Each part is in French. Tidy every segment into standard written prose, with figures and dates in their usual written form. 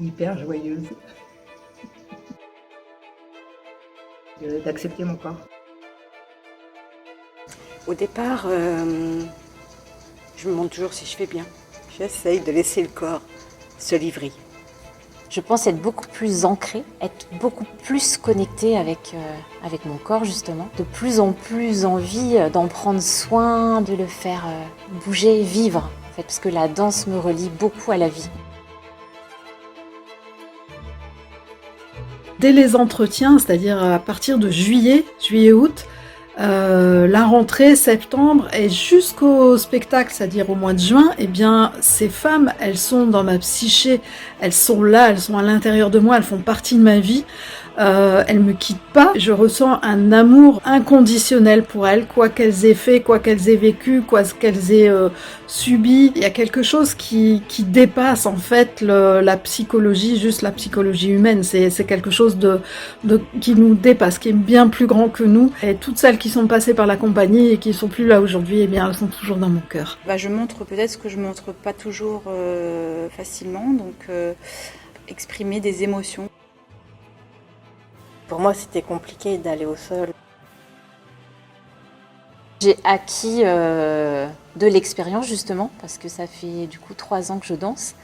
hyper joyeuse d'accepter mon corps. Au départ, je me demande toujours si je fais bien. J'essaye de laisser le corps se livrer. Je pense être beaucoup plus ancrée, être beaucoup plus connectée avec mon corps justement. De plus en plus envie d'en prendre soin, de le faire bouger, vivre en fait, parce que la danse me relie beaucoup à la vie. Dès les entretiens, c'est-à-dire à partir de juillet-août, la rentrée, septembre et jusqu'au spectacle, c'est-à-dire au mois de juin, eh bien, ces femmes, elles sont dans ma psyché, elles sont là, elles sont à l'intérieur de moi, elles font partie de ma vie. Elles me quittent pas. Je ressens un amour inconditionnel pour elles, quoi qu'elles aient fait, quoi qu'elles aient vécu, quoi qu'elles aient subi. Il y a quelque chose qui dépasse en fait la psychologie, juste la psychologie humaine. C'est quelque chose qui nous dépasse, qui est bien plus grand que nous. Et toutes celles qui sont passées par la compagnie et qui sont plus là aujourd'hui, eh bien, elles sont toujours dans mon cœur. Je montre peut-être ce que je montre pas toujours facilement, donc exprimer des émotions. Pour moi, c'était compliqué d'aller au sol. J'ai acquis de l'expérience justement, parce que ça fait du coup 3 ans que je danse,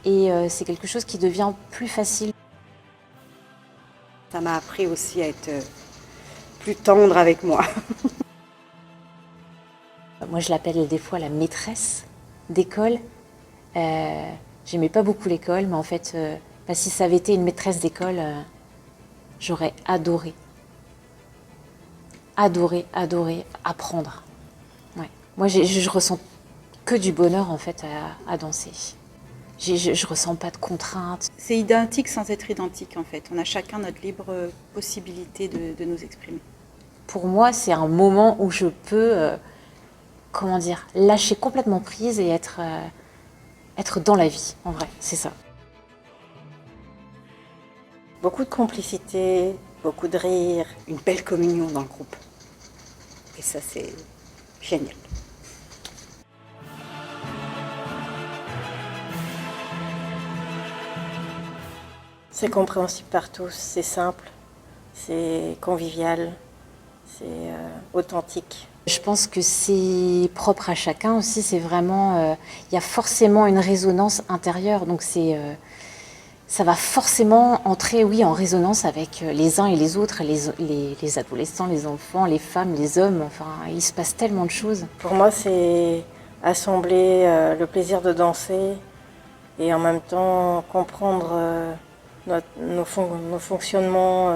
et c'est quelque chose qui devient plus facile. Ça m'a appris aussi à être plus tendre avec moi. Moi je l'appelle des fois la maîtresse d'école. J'aimais pas beaucoup l'école, mais en fait, si ça avait été une maîtresse d'école, j'aurais adoré. Adoré apprendre. Ouais. Moi, je ressens que du bonheur en fait à danser. Je ressens pas de contraintes. C'est identique sans être identique en fait. On a chacun notre libre possibilité de nous exprimer. Pour moi, c'est un moment où je peux, lâcher complètement prise et être dans la vie. En vrai, c'est ça. Beaucoup de complicité, beaucoup de rire, une belle communion dans le groupe. Et ça, c'est génial. C'est compréhensible par tous, c'est simple, c'est convivial, c'est authentique. Je pense que c'est propre à chacun aussi, c'est vraiment... Il y a forcément une résonance intérieure, donc ça va forcément entrer, oui, en résonance avec les uns et les autres, les adolescents, les enfants, les femmes, les hommes, enfin, il se passe tellement de choses. Pour moi, c'est assembler le plaisir de danser et en même temps comprendre nos fonctionnements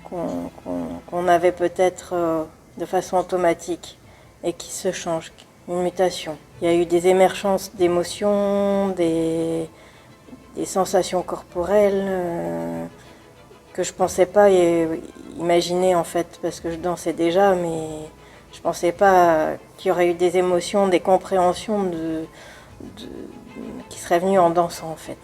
qu'on avait peut-être de façon automatique et qui se changent, une mutation. Il y a eu des émergences d'émotions, des sensations corporelles que je pensais pas imaginer en fait, parce que je dansais déjà, mais je pensais pas qu'il y aurait eu des émotions, des compréhensions qui seraient venues en dansant en fait.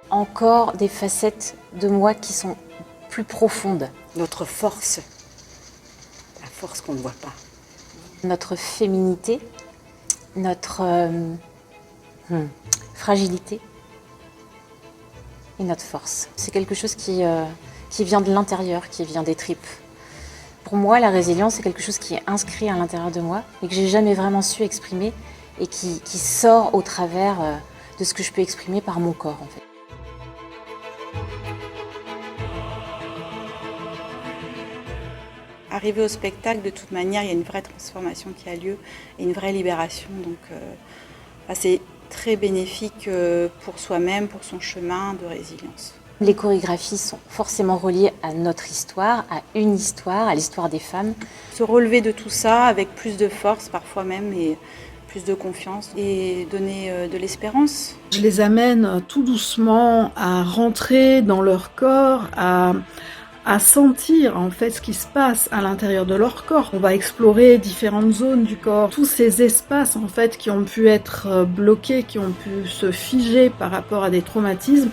Encore des facettes de moi qui sont plus profondes. Notre force, la force qu'on ne voit pas. Notre féminité, notre fragilité et notre force. C'est quelque chose qui vient de l'intérieur, qui vient des tripes. Pour moi, la résilience, c'est quelque chose qui est inscrit à l'intérieur de moi et que j'ai jamais vraiment su exprimer et qui sort au travers de ce que je peux exprimer par mon corps, en fait. Arrivé au spectacle, de toute manière, il y a une vraie transformation qui a lieu et une vraie libération. Donc, c'est très bénéfique pour soi-même, pour son chemin de résilience. Les chorégraphies sont forcément reliées à notre histoire, à une histoire, à l'histoire des femmes. Se relever de tout ça avec plus de force parfois même et plus de confiance et donner de l'espérance. Je les amène tout doucement à rentrer dans leur corps, à sentir en fait ce qui se passe à l'intérieur de leur corps. On va explorer différentes zones du corps, tous ces espaces en fait qui ont pu être bloqués, qui ont pu se figer par rapport à des traumatismes.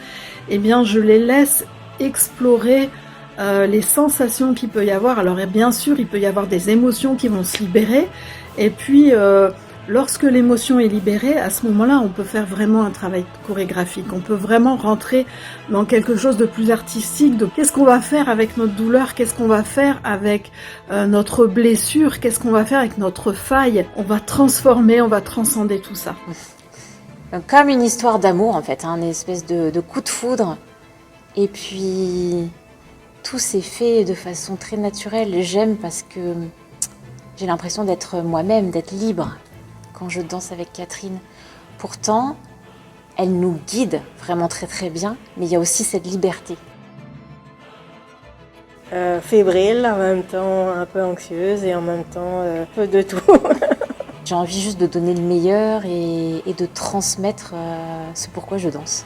Eh bien, je les laisse explorer les sensations qu'il peut y avoir. Alors, et bien sûr, il peut y avoir des émotions qui vont se libérer, et puis Lorsque l'émotion est libérée, à ce moment-là, on peut faire vraiment un travail chorégraphique. On peut vraiment rentrer dans quelque chose de plus artistique, de qu'est-ce qu'on va faire avec notre douleur, qu'est-ce qu'on va faire avec notre blessure, qu'est-ce qu'on va faire avec notre faille. On va transformer, on va transcender tout ça. Donc, comme une histoire d'amour en fait, hein, une espèce de coup de foudre. Et puis tout s'est fait de façon très naturelle. J'aime parce que j'ai l'impression d'être moi-même, d'être libre quand je danse avec Catherine. Pourtant, elle nous guide vraiment très très bien, mais il y a aussi cette liberté. Fébrile, en même temps un peu anxieuse et en même temps un peu de tout. J'ai envie juste de donner le meilleur et de transmettre ce pourquoi je danse.